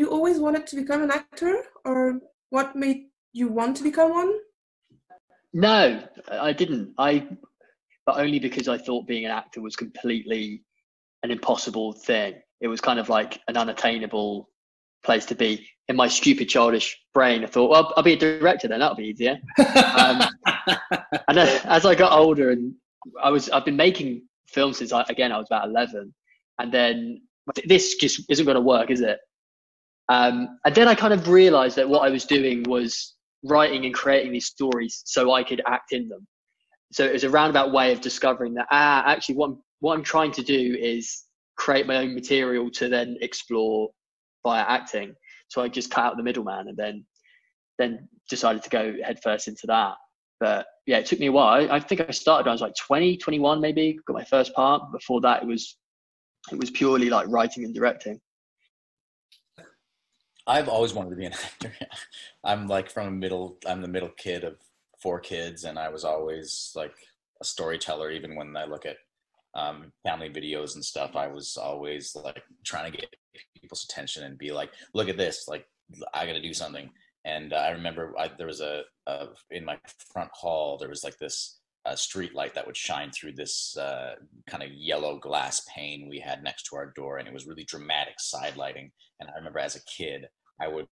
you always wanted to become an actor, or what made you want to become one? No, I didn't. But only because I thought being an actor was completely an impossible thing. It was kind of like an unattainable place to be. In my stupid childish brain, I thought, well, I'll be a director then, that'll be easier. And as I got older, and I've been making films since I was about 11, and then this just isn't going to work, is it? And then I kind of realized that what I was doing was writing and creating these stories so I could act in them. So it was a roundabout way of discovering that actually what I'm trying to do is create my own material to then explore via acting. So I just cut out the middleman, and then decided to go headfirst into that. But yeah, it took me a while. I think I started when I was like 20, 21 maybe, got my first part. Before that, it was purely like writing and directing. I've always wanted to be an actor. I'm the middle kid of 4 kids, and I was always like a storyteller. Even when I look at family videos and stuff, I was always like trying to get people's attention and be like, look at this, like I got to do something. And I remember there was in my front hall, there was like this street light that would shine through this kind of yellow glass pane we had next to our door, and it was really dramatic side lighting. And I remember as a kid, I would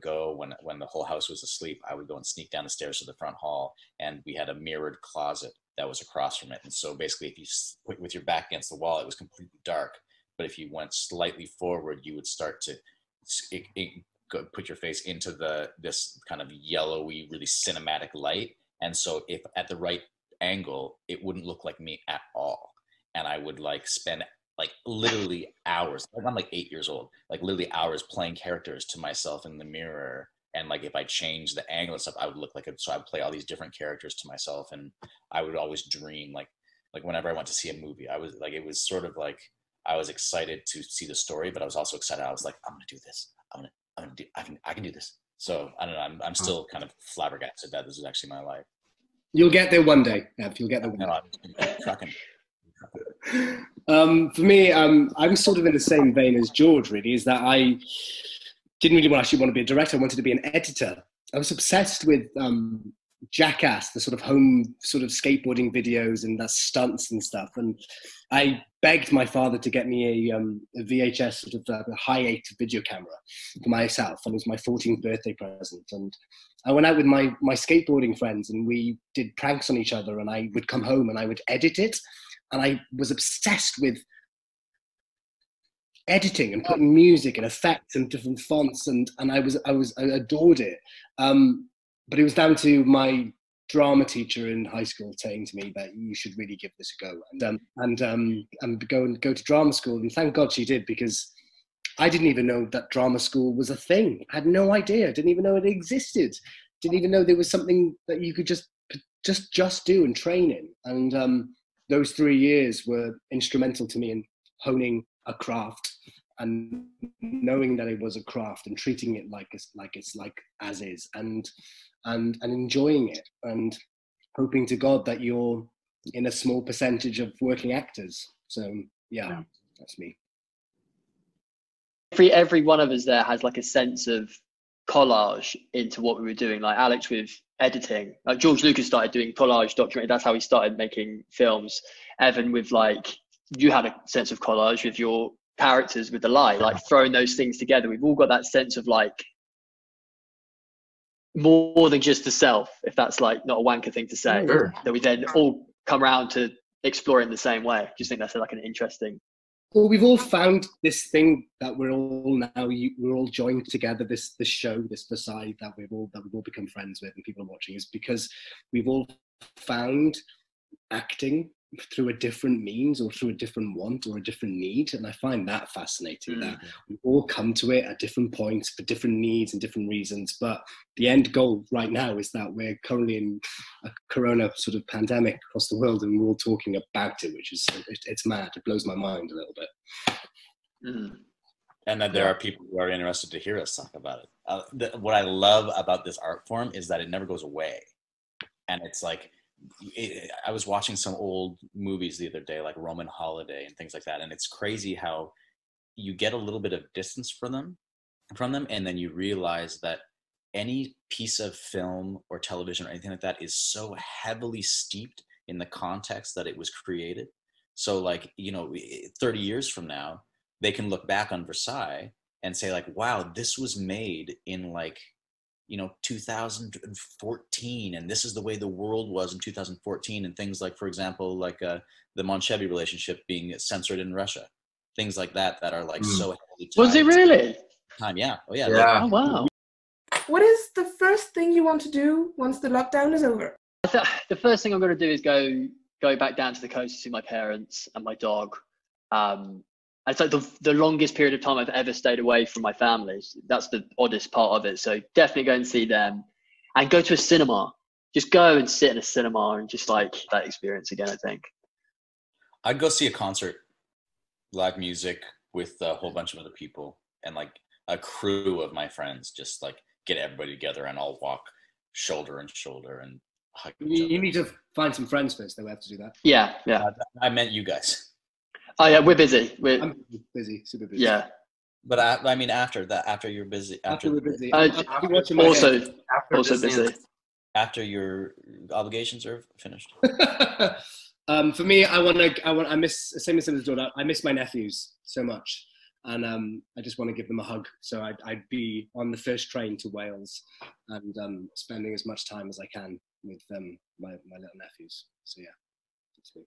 go when the whole house was asleep, I would go and sneak down the stairs to the front hall, and we had a mirrored closet that was across from it. And so basically, if you put with your back against the wall, it was completely dark. But if you went slightly forward, you would start to put your face into this kind of yellowy, really cinematic light. And so if at the right angle, it wouldn't look like me at all. And I would like spend like literally hours, like I'm like 8 years old, like literally hours playing characters to myself in the mirror. And like if I changed the angle and stuff, I would look like so I'd play all these different characters to myself. And I would always dream like whenever I went to see a movie, I was like, it was sort of like I was excited to see the story, but I was also excited. I was like, I'm gonna do this. I can do this. So I don't know. I'm still kind of flabbergasted that this is actually my life. You'll get there one day, Ev. You'll get there one day. I'm trucking. For me, I'm sort of in the same vein as George, really, is that I didn't really actually want to be a director. I wanted to be an editor. I was obsessed with Jackass, the sort of home sort of skateboarding videos and the stunts and stuff. And I begged my father to get me a VHS sort of a high 8 video camera for myself. And it was my 14th birthday present. And I went out with my skateboarding friends, and we did pranks on each other, and I would come home and I would edit it. And I was obsessed with editing and putting music and effects and different fonts, and I adored it. But it was down to my drama teacher in high school saying to me that you should really give this a go and go to drama school. And thank God she did, because I didn't even know that drama school was a thing. I had no idea. Didn't even know it existed. Didn't even know there was something that you could just do and train in. And those 3 years were instrumental to me in honing a craft and knowing that it was a craft and treating it like as is, and enjoying it, and hoping to God that you're in a small percentage of working actors. So yeah. That's me. Every one of us there has like a sense of collage into what we were doing. Like Alex with editing, like George Lucas started doing collage documentary. That's how he started making films. Evan with like, you had a sense of collage with your characters with the light, like throwing those things together. We've all got that sense of like more than just the self, if that's like not a wanker thing to say, sure, that we then all come around to explore in the same way. Just think that's like an interesting. Well, we've all found this thing that we're all joined together. This show, this Versailles that we've all become friends with, and people are watching, is because we've all found acting through a different means or through a different want or a different need. And I find that fascinating, that we all come to it at different points for different needs and different reasons. But the end goal right now is that we're currently in a corona sort of pandemic across the world, and we're all talking about it, which is, it's mad. It blows my mind a little bit. And that there are people who are interested to hear us talk about it. What I love about this art form is that it never goes away. And it's like, I was watching some old movies the other day, like Roman Holiday and things like that. And it's crazy how you get a little bit of distance from them, from them, and then you realize that any piece of film or television or anything like that is so heavily steeped in the context that it was created. So like, 30 years from now, they can look back on Versailles and say like, wow, this was made in like, 2014, and this is the way the world was in 2014, and things like, for example, like the Monchevy relationship being censored in Russia, things like that are like so heavily tied. Was it really? Time, yeah. Oh yeah. Yeah. Oh wow. What is the first thing you want to do once the lockdown is over? The first thing I'm going to do is go back down to the coast to see my parents and my dog. It's like the longest period of time I've ever stayed away from my family. That's the oddest part of it. So definitely go and see them, and go to a cinema. Just go and sit in a cinema and just like that experience again, I think. I'd go see a concert, live music with a whole bunch of other people, and like a crew of my friends, just like get everybody together and all walk shoulder and shoulder and hug each other. You need to find some friends first, though. We have to do that. Yeah. I meant you guys. Oh yeah, we're busy. I'm busy, super busy. Yeah. But I mean, after that, after you're busy, After we're busy. Also busy. After your obligations are finished. For me, I miss, same as his daughter, I miss my nephews so much. And I just want to give them a hug. So I'd be on the first train to Wales and spending as much time as I can with my little nephews. So yeah, that's me.